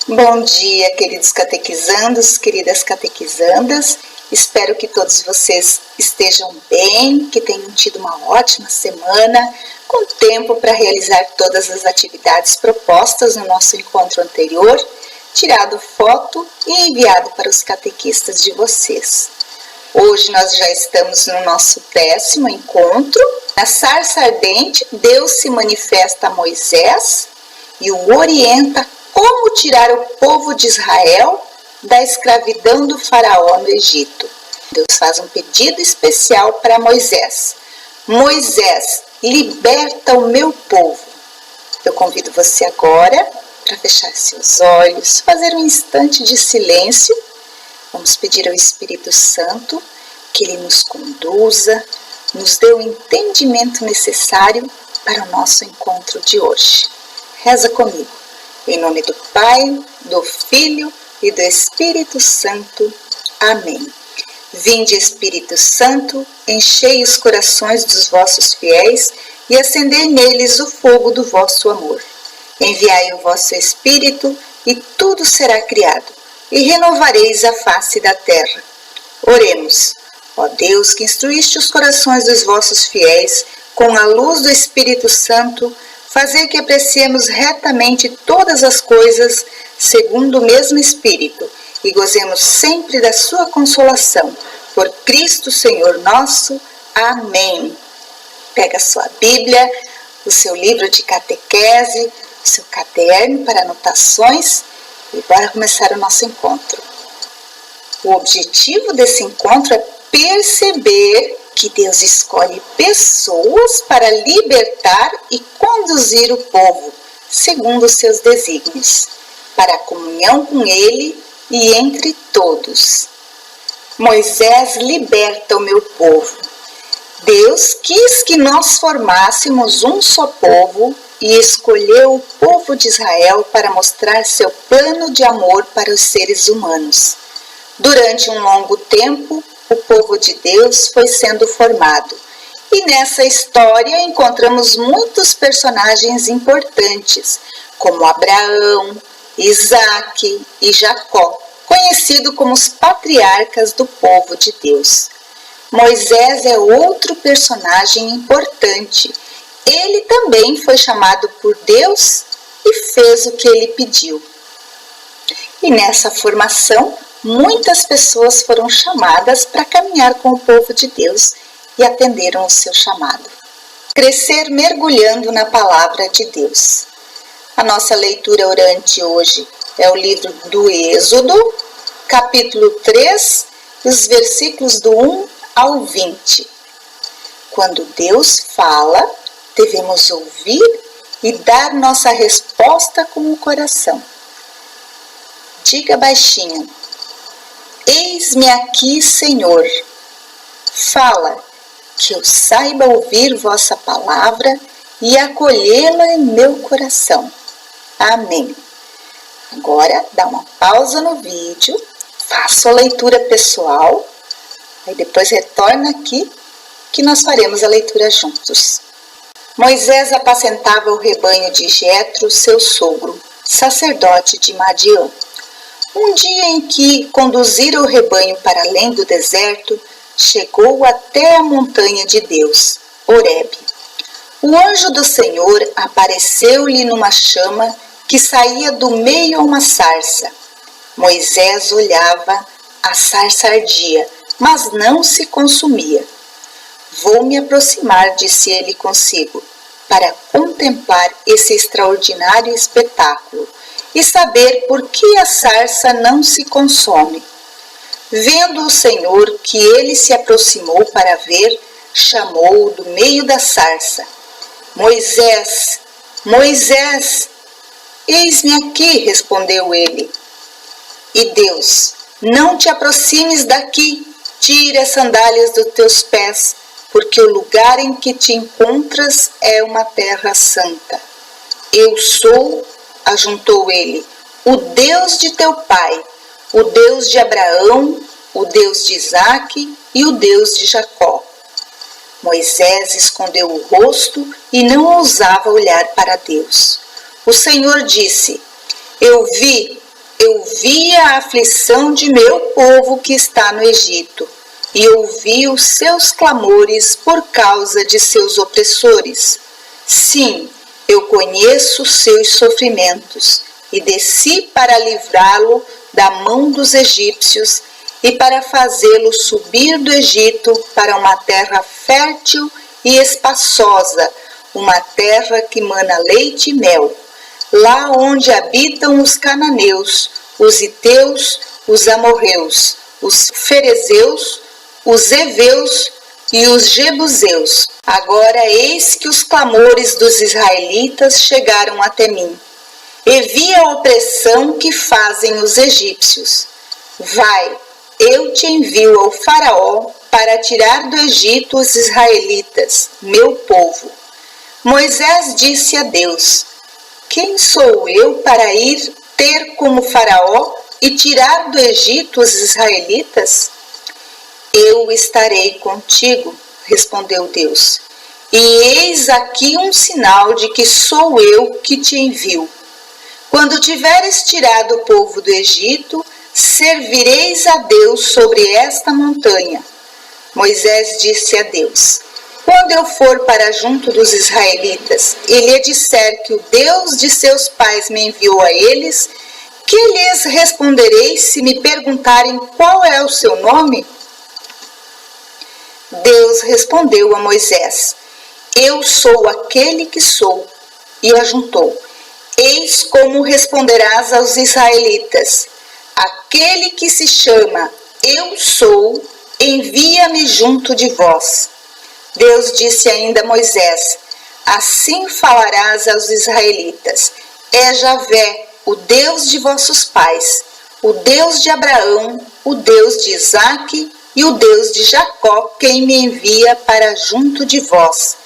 Bom dia, queridos catequizandos, queridas catequizandas. Espero que todos vocês estejam bem, que tenham tido uma ótima semana, com tempo para realizar todas as atividades propostas no nosso encontro anterior, tirado foto e enviado para os catequistas de vocês. Hoje nós já estamos no nosso 10º encontro. Na sarça ardente, Deus se manifesta a Moisés e o orienta como tirar o povo de Israel da escravidão do faraó no Egito. Deus faz um pedido especial para Moisés. Moisés, liberta o meu povo. Eu convido você agora para fechar seus olhos, fazer um instante de silêncio. Vamos pedir ao Espírito Santo que Ele nos conduza, nos dê o entendimento necessário para o nosso encontro de hoje. Reza comigo. Em nome do Pai, do Filho e do Espírito Santo. Amém. Vinde, Espírito Santo, enchei os corações dos vossos fiéis e acendei neles o fogo do vosso amor. Enviai o vosso Espírito e tudo será criado, e renovareis a face da terra. Oremos. Ó Deus, que instruíste os corações dos vossos fiéis com a luz do Espírito Santo, fazei que apreciemos retamente todas as coisas segundo o mesmo Espírito e gozemos sempre da sua consolação. Por Cristo Senhor nosso. Amém. Pega a sua Bíblia, o seu livro de catequese, o seu caderno para anotações e bora começar o nosso encontro. O objetivo desse encontro é perceber que Deus escolhe pessoas para libertar e conduzir o povo, segundo os seus desígnios, para a comunhão com Ele e entre todos. Moisés liberta o meu povo. Deus quis que nós formássemos um só povo e escolheu o povo de Israel para mostrar seu plano de amor para os seres humanos. Durante um longo tempo, o povo de Deus foi sendo formado. E nessa história encontramos muitos personagens importantes, como Abraão, Isaque e Jacó, conhecidos como os patriarcas do povo de Deus. Moisés é outro personagem importante. Ele também foi chamado por Deus e fez o que ele pediu. E nessa formação, muitas pessoas foram chamadas para caminhar com o povo de Deus e atenderam o seu chamado. Crescer mergulhando na palavra de Deus. A nossa leitura orante hoje é o livro do Êxodo, capítulo 3, os versículos do 1 ao 20. Quando Deus fala, devemos ouvir e dar nossa resposta com o coração. Diga baixinho: eis-me aqui, Senhor. Fala, que eu saiba ouvir vossa palavra e acolhê-la em meu coração. Amém. Agora, dá uma pausa no vídeo, faça a leitura pessoal, aí depois retorna aqui que nós faremos a leitura juntos. Moisés apacentava o rebanho de Jetro, seu sogro, sacerdote de Madiã. Um dia em que conduzira o rebanho para além do deserto, chegou até a montanha de Deus, Horebe. O anjo do Senhor apareceu-lhe numa chama que saía do meio a uma sarça. Moisés olhava, a sarça ardia, mas não se consumia. Vou me aproximar, disse ele consigo, para contemplar esse extraordinário espetáculo e saber por que a sarça não se consome. Vendo o Senhor que ele se aproximou para ver, chamou-o do meio da sarça. Moisés, Moisés, eis-me aqui, respondeu ele. E Deus, não te aproximes daqui, tire as sandálias dos teus pés, porque o lugar em que te encontras é uma terra santa. Eu sou, ajuntou ele, o Deus de teu pai, o Deus de Abraão, o Deus de Isaque e o Deus de Jacó. Moisés escondeu o rosto e não ousava olhar para Deus. O Senhor disse: Eu vi Eu vi a aflição de meu povo que está no Egito, e ouvi os seus clamores por causa de seus opressores. Sim, eu conheço os seus sofrimentos, e desci para livrá-lo da mão dos egípcios e para fazê-lo subir do Egito para uma terra fértil e espaçosa, uma terra que mana leite e mel, lá onde habitam os cananeus, os heteus, os amorreus, os ferezeus, os heveus e os jebuseus. Agora eis que os clamores dos israelitas chegaram até mim, e vi a opressão que fazem os egípcios. Vai, eu te envio ao faraó para tirar do Egito os israelitas, meu povo. Moisés disse a Deus: quem sou eu para ir ter como faraó e tirar do Egito os israelitas? Eu estarei contigo, respondeu Deus, e eis aqui um sinal de que sou eu que te envio. Quando tiveres tirado o povo do Egito, servireis a Deus sobre esta montanha. Moisés disse a Deus: quando eu for para junto dos israelitas e lhe disser que o Deus de seus pais me enviou a eles, que lhes responderei se me perguntarem qual é o seu nome? Deus respondeu a Moisés: eu sou aquele que sou. E ajuntou: eis como responderás aos israelitas: aquele que se chama Eu Sou, envia-me junto de vós. Deus disse ainda a Moisés: assim falarás aos israelitas: é Javé, o Deus de vossos pais, o Deus de Abraão, o Deus de Isaque e o Deus de Jacó, quem me envia para junto de vós.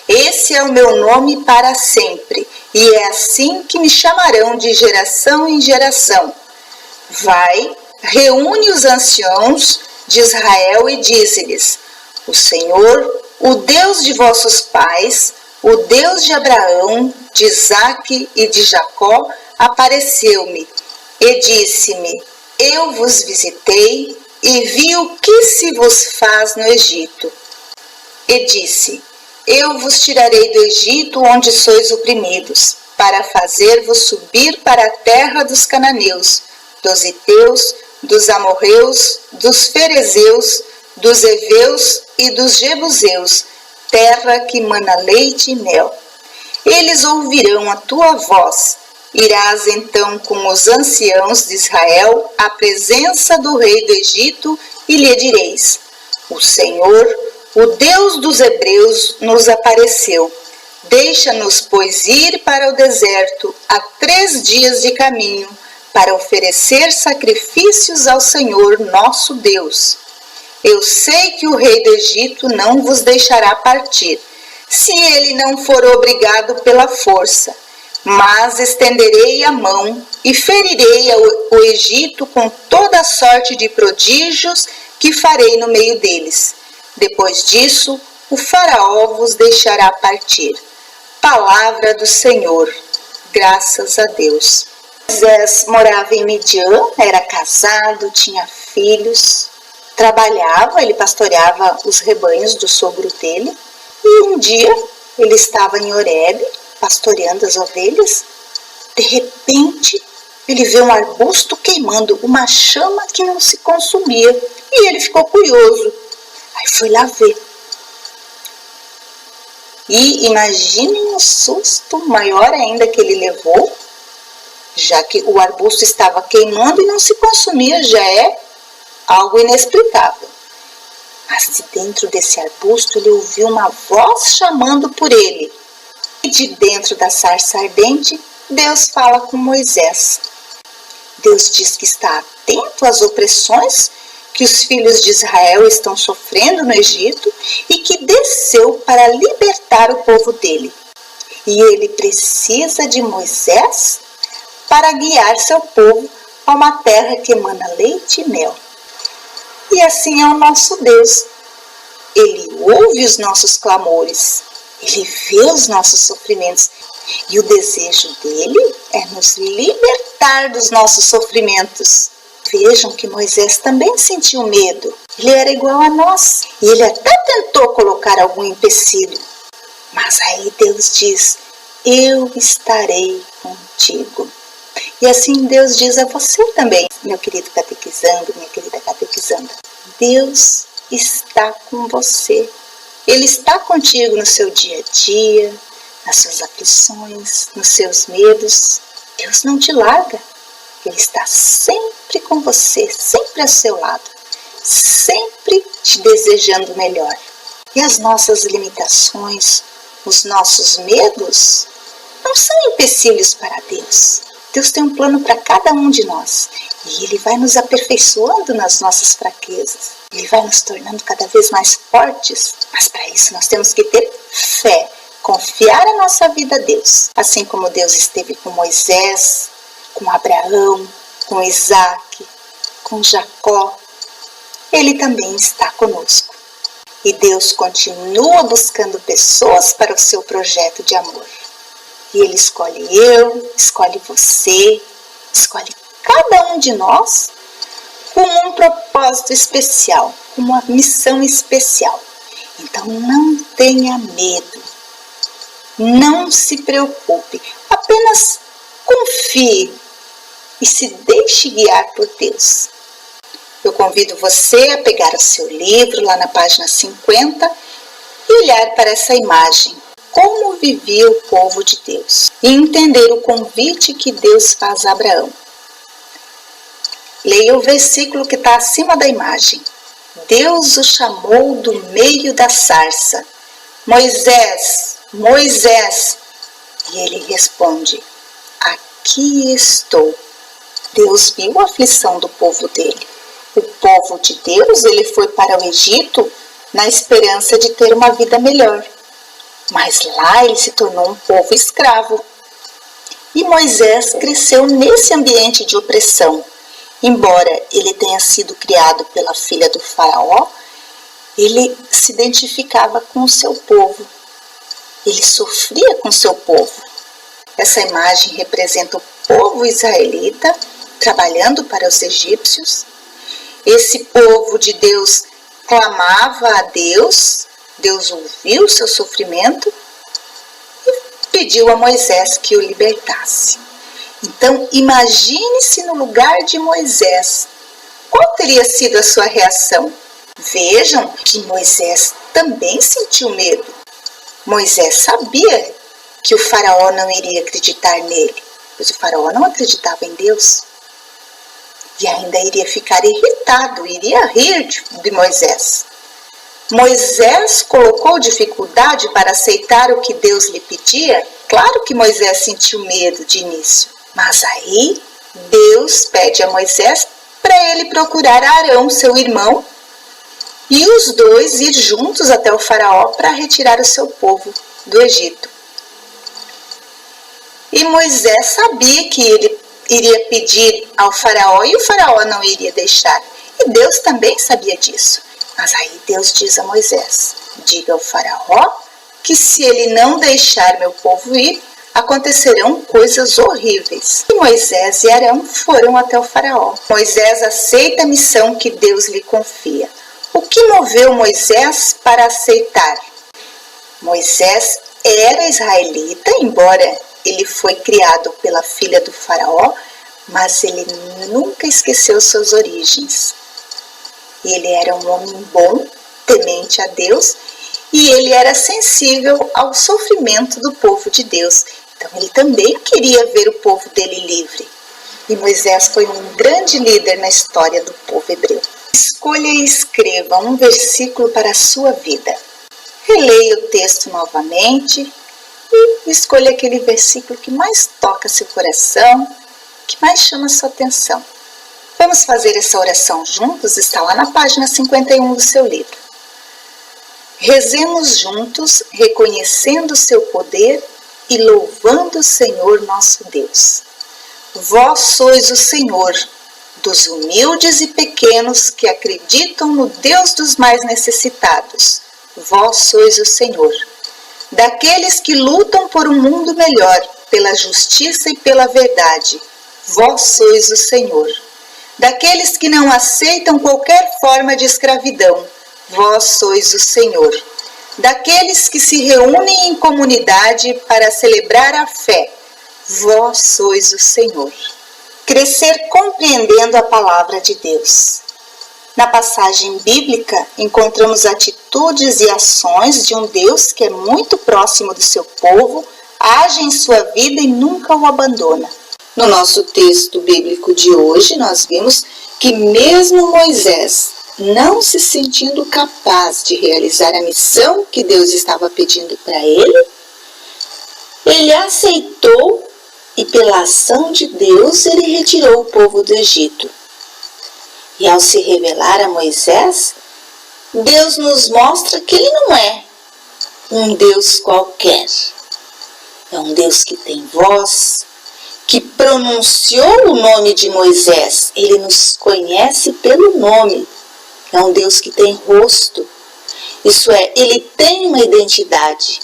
Esse é o meu nome para sempre, e é assim que me chamarão de geração em geração. Vai, reúne os anciãos de Israel e dize-lhes: o Senhor, o Deus de vossos pais, o Deus de Abraão, de Isaque e de Jacó, apareceu-me e disse-me: eu vos visitei e vi o que se vos faz no Egito. E disse: eu vos tirarei do Egito onde sois oprimidos, para fazer-vos subir para a terra dos cananeus, dos heteus, dos amorreus, dos ferezeus, dos heveus e dos jebuseus, terra que mana leite e mel. Eles ouvirão a tua voz. Irás então com os anciãos de Israel à presença do rei do Egito e lhe direis: o Senhor, o Deus dos hebreus, nos apareceu. Deixa-nos, pois, ir para o deserto a 3 dias de caminho, para oferecer sacrifícios ao Senhor nosso Deus. Eu sei que o rei do Egito não vos deixará partir, se ele não for obrigado pela força. Mas estenderei a mão e ferirei o Egito com toda sorte de prodígios que farei no meio deles. Depois disso, o faraó vos deixará partir. Palavra do Senhor. Graças a Deus. Moisés morava em Midian, era casado, tinha filhos, trabalhava, ele pastoreava os rebanhos do sogro dele. E um dia ele estava em Horebe, pastoreando as ovelhas. De repente, ele vê um arbusto queimando, uma chama que não se consumia, e ele ficou curioso. Aí foi lá ver. E imaginem o susto maior ainda que ele levou, já que o arbusto estava queimando e não se consumia, já é algo inexplicável. Mas de dentro desse arbusto ele ouviu uma voz chamando por ele. E de dentro da sarça ardente, Deus fala com Moisés. Deus diz que está atento às opressões que os filhos de Israel estão sofrendo no Egito e que desceu para libertar o povo dele. E ele precisa de Moisés para guiar seu povo a uma terra que emana leite e mel. E assim é o nosso Deus. Ele ouve os nossos clamores. Ele vê os nossos sofrimentos e o desejo dele é nos libertar afastar dos nossos sofrimentos. Vejam que Moisés também sentiu medo. Ele era igual a nós. E ele até tentou colocar algum empecilho. Mas aí Deus diz: eu estarei contigo. E assim Deus diz a você também, meu querido catequizando, minha querida catequizanda. Deus está com você. Ele está contigo no seu dia a dia, nas suas aflições, nos seus medos. Deus não te larga. Ele está sempre com você, sempre ao seu lado, sempre te desejando o melhor. E as nossas limitações, os nossos medos, não são empecilhos para Deus. Deus tem um plano para cada um de nós. E Ele vai nos aperfeiçoando nas nossas fraquezas. Ele vai nos tornando cada vez mais fortes. Mas para isso nós temos que ter fé. Confiar a nossa vida a Deus. Assim como Deus esteve com Moisés, com Abraão, com Isaac, com Jacó. Ele também está conosco. E Deus continua buscando pessoas para o seu projeto de amor. E Ele escolhe eu, escolhe você, escolhe cada um de nós com um propósito especial, com uma missão especial. Então não tenha medo, não se preocupe, apenas confie e se deixe guiar por Deus. Eu convido você a pegar o seu livro lá na página 50 e olhar para essa imagem. Como vivia o povo de Deus e entender o convite que Deus faz a Abraão. Leia o versículo que está acima da imagem. Deus o chamou do meio da sarça. Moisés, Moisés. E ele responde: aqui estou. Deus viu a aflição do povo dele. O povo de Deus, ele foi para o Egito na esperança de ter uma vida melhor. Mas lá ele se tornou um povo escravo. E Moisés cresceu nesse ambiente de opressão. Embora ele tenha sido criado pela filha do faraó, ele se identificava com o seu povo. Ele sofria com o seu povo. Essa imagem representa o povo israelita trabalhando para os egípcios. Esse povo de Deus clamava a Deus. Deus ouviu o seu sofrimento e pediu a Moisés que o libertasse. Então, imagine-se no lugar de Moisés. Qual teria sido a sua reação? Vejam que Moisés também sentiu medo. Moisés sabia que o faraó não iria acreditar nele, pois o faraó não acreditava em Deus. E ainda iria ficar irritado, iria rir de Moisés. Moisés colocou dificuldade para aceitar o que Deus lhe pedia? Claro que Moisés sentiu medo de início, mas aí Deus pede a Moisés para ele procurar Arão, seu irmão, e os dois ir juntos até o faraó para retirar o seu povo do Egito. E Moisés sabia que ele iria pedir ao faraó e o faraó não iria deixar. E Deus também sabia disso. Mas aí Deus diz a Moisés: diga ao faraó que se ele não deixar meu povo ir, acontecerão coisas horríveis. E Moisés e Arão foram até o faraó. Moisés aceita a missão que Deus lhe confia. O que moveu Moisés para aceitar? Moisés era israelita, embora ele foi criado pela filha do faraó, mas ele nunca esqueceu suas origens. Ele era um homem bom, temente a Deus, e ele era sensível ao sofrimento do povo de Deus. Então ele também queria ver o povo dele livre. E Moisés foi um grande líder na história do povo hebreu. Escolha e escreva um versículo para a sua vida. Releia o texto novamente e escolha aquele versículo que mais toca seu coração, que mais chama sua atenção. Vamos fazer essa oração juntos? Está lá na página 51 do seu livro. Rezemos juntos, reconhecendo o seu poder e louvando o Senhor nosso Deus. Vós sois o Senhor dos humildes e pequenos que acreditam no Deus dos mais necessitados. Vós sois o Senhor. Daqueles que lutam por um mundo melhor, pela justiça e pela verdade. vós sois o Senhor. Daqueles que não aceitam qualquer forma de escravidão, vós sois o Senhor. Daqueles que se reúnem em comunidade para celebrar a fé, vós sois o Senhor. Crescer compreendendo a palavra de Deus. Na passagem bíblica, encontramos atitudes e ações de um Deus que é muito próximo do seu povo, age em sua vida e nunca o abandona. No nosso texto bíblico de hoje, nós vimos que mesmo Moisés, não se sentindo capaz de realizar a missão que Deus estava pedindo para ele aceitou e pela ação de Deus ele retirou o povo do Egito. E ao se revelar a Moisés, Deus nos mostra que ele não é um Deus qualquer. É um Deus que tem voz, que pronunciou o nome de Moisés. Ele nos conhece pelo nome. É um Deus que tem rosto. Isso é, ele tem uma identidade.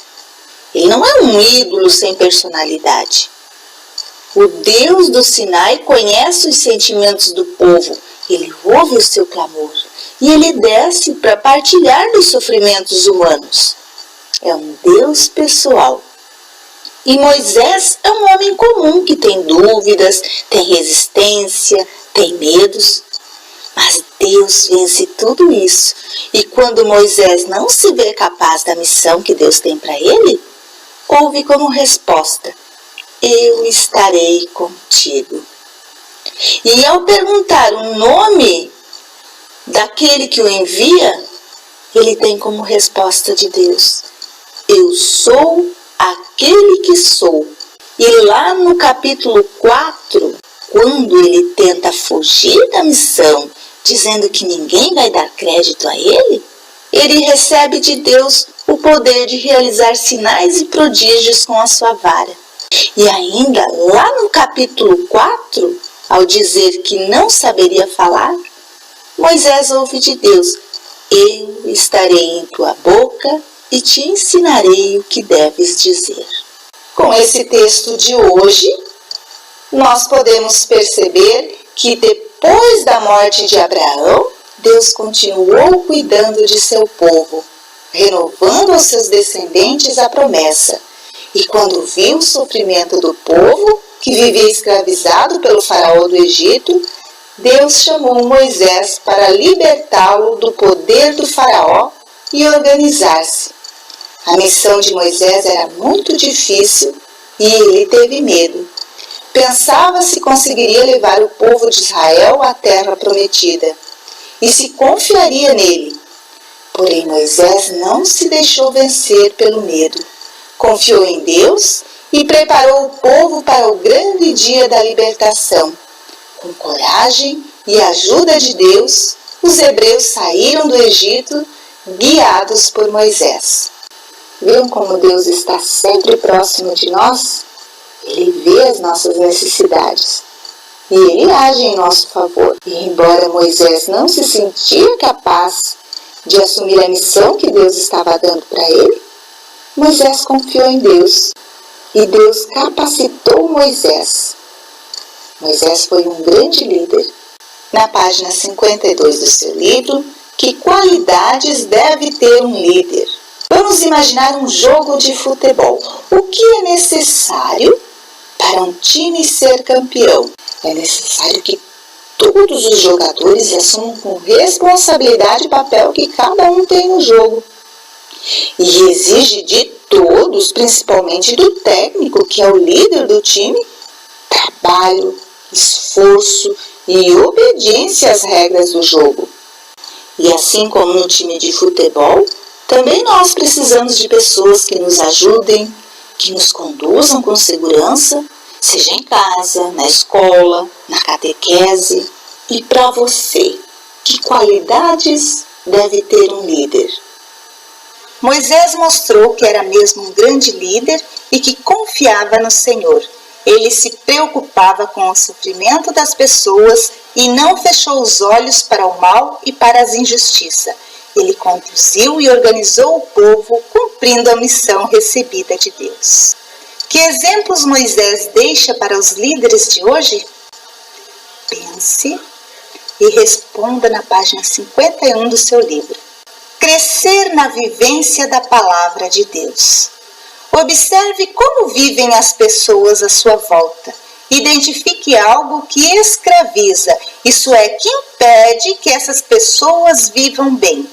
Ele não é um ídolo sem personalidade. O Deus do Sinai conhece os sentimentos do povo. Ele ouve o seu clamor. E ele desce para partilhar dos sofrimentos humanos. É um Deus pessoal. E Moisés é um homem comum que tem dúvidas, tem resistência, tem medos. Mas Deus vence tudo isso. E quando Moisés não se vê capaz da missão que Deus tem para ele, ouve como resposta: eu estarei contigo. E ao perguntar o nome daquele que o envia, ele tem como resposta de Deus: eu sou aquele que sou. E lá no capítulo 4, quando ele tenta fugir da missão, dizendo que ninguém vai dar crédito a ele recebe de Deus o poder de realizar sinais e prodígios com a sua vara. E ainda lá no capítulo 4, ao dizer que não saberia falar, Moisés ouve de Deus: eu estarei em tua boca e te ensinarei o que deves dizer. Com esse texto de hoje, nós podemos perceber que depois da morte de Abraão, Deus continuou cuidando de seu povo, renovando aos seus descendentes a promessa. E quando viu o sofrimento do povo, que vivia escravizado pelo faraó do Egito, Deus chamou Moisés para libertá-lo do poder do faraó e organizar-se. A missão de Moisés era muito difícil e ele teve medo. Pensava se conseguiria levar o povo de Israel à terra prometida e se confiaria nele. Porém, Moisés não se deixou vencer pelo medo. Confiou em Deus e preparou o povo para o grande dia da libertação. Com coragem e ajuda de Deus, os hebreus saíram do Egito, guiados por Moisés. Viram como Deus está sempre próximo de nós? Ele vê as nossas necessidades e Ele age em nosso favor. E embora Moisés não se sentia capaz de assumir a missão que Deus estava dando para ele, Moisés confiou em Deus e Deus capacitou Moisés. Moisés foi um grande líder. Na página 52 do seu livro, que qualidades deve ter um líder? Vamos imaginar um jogo de futebol. O que é necessário para um time ser campeão? É necessário que todos os jogadores assumam com responsabilidade o papel que cada um tem no jogo. E exige de todos, principalmente do técnico, que é o líder do time, trabalho, esforço e obediência às regras do jogo. E assim como no time de futebol, também nós precisamos de pessoas que nos ajudem, que nos conduzam com segurança, seja em casa, na escola, na catequese. E para você, que qualidades deve ter um líder? Moisés mostrou que era mesmo um grande líder e que confiava no Senhor. Ele se preocupava com o sofrimento das pessoas e não fechou os olhos para o mal e para as injustiças. Ele conduziu e organizou o povo, cumprindo a missão recebida de Deus. Que exemplos Moisés deixa para os líderes de hoje? Pense e responda na página 51 do seu livro. Crescer na vivência da Palavra de Deus. Observe como vivem as pessoas à sua volta. Identifique algo que escraviza, isso é, que impede que essas pessoas vivam bem.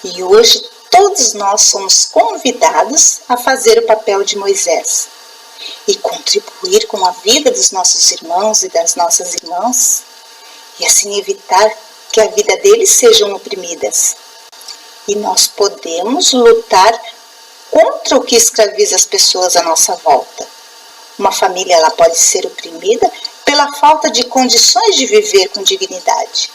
E hoje todos nós somos convidados a fazer o papel de Moisés e contribuir com a vida dos nossos irmãos e das nossas irmãs e assim evitar que a vida deles sejam oprimidas. E nós podemos lutar contra o que escraviza as pessoas à nossa volta. Uma família ela pode ser oprimida pela falta de condições de viver com dignidade.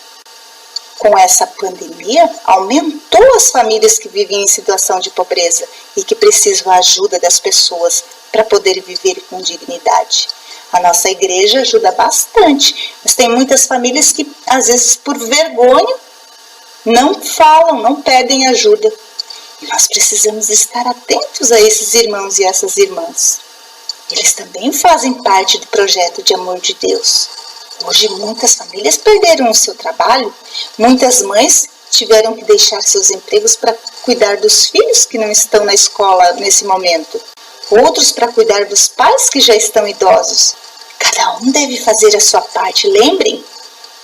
Com essa pandemia, aumentou as famílias que vivem em situação de pobreza e que precisam da ajuda das pessoas para poder viver com dignidade. A nossa igreja ajuda bastante, mas tem muitas famílias que, às vezes, por vergonha, não falam, não pedem ajuda. E nós precisamos estar atentos a esses irmãos e essas irmãs. Eles também fazem parte do projeto de amor de Deus. Hoje muitas famílias perderam o seu trabalho, muitas mães tiveram que deixar seus empregos para cuidar dos filhos que não estão na escola nesse momento, outros para cuidar dos pais que já estão idosos. Cada um deve fazer a sua parte, lembrem,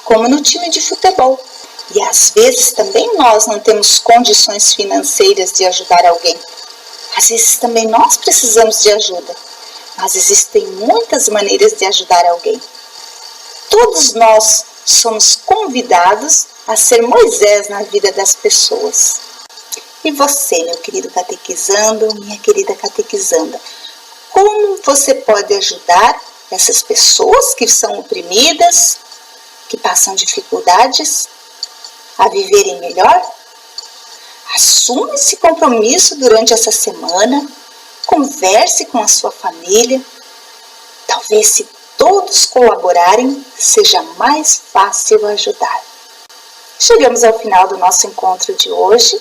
como no time de futebol. E às vezes também nós não temos condições financeiras de ajudar alguém. Às vezes também nós precisamos de ajuda. Mas existem muitas maneiras de ajudar alguém. Todos nós somos convidados a ser Moisés na vida das pessoas. E você, meu querido catequizando, minha querida catequizanda, como você pode ajudar essas pessoas que são oprimidas, que passam dificuldades, a viverem melhor? Assuma esse compromisso durante essa semana. Converse com a sua família. Talvez se todos colaborarem, seja mais fácil ajudar. Chegamos ao final do nosso encontro de hoje.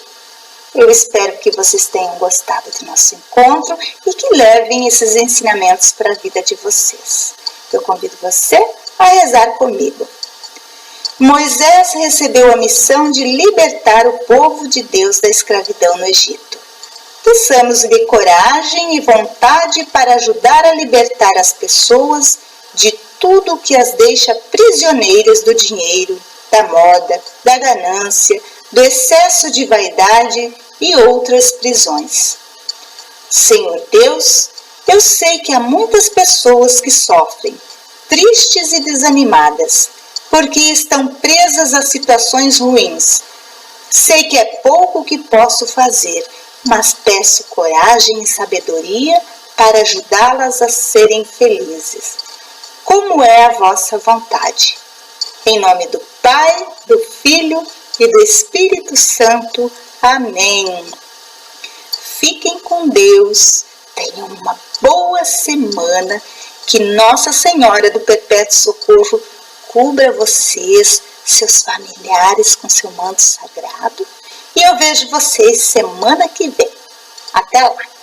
Eu espero que vocês tenham gostado do nosso encontro e que levem esses ensinamentos para a vida de vocês. Eu convido você a rezar comigo. Moisés recebeu a missão de libertar o povo de Deus da escravidão no Egito. Peçamos-lhe coragem e vontade para ajudar a libertar as pessoas de tudo que as deixa prisioneiras do dinheiro, da moda, da ganância, do excesso de vaidade e outras prisões. Senhor Deus, eu sei que há muitas pessoas que sofrem, tristes e desanimadas, porque estão presas a situações ruins. Sei que é pouco o que posso fazer, mas peço coragem e sabedoria para ajudá-las a serem felizes, como é a vossa vontade. Em nome do Pai, do Filho e do Espírito Santo. Amém. Fiquem com Deus, tenham uma boa semana, que Nossa Senhora do Perpétuo Socorro cubra vocês, seus familiares com seu manto sagrado. E eu vejo vocês semana que vem. Até lá!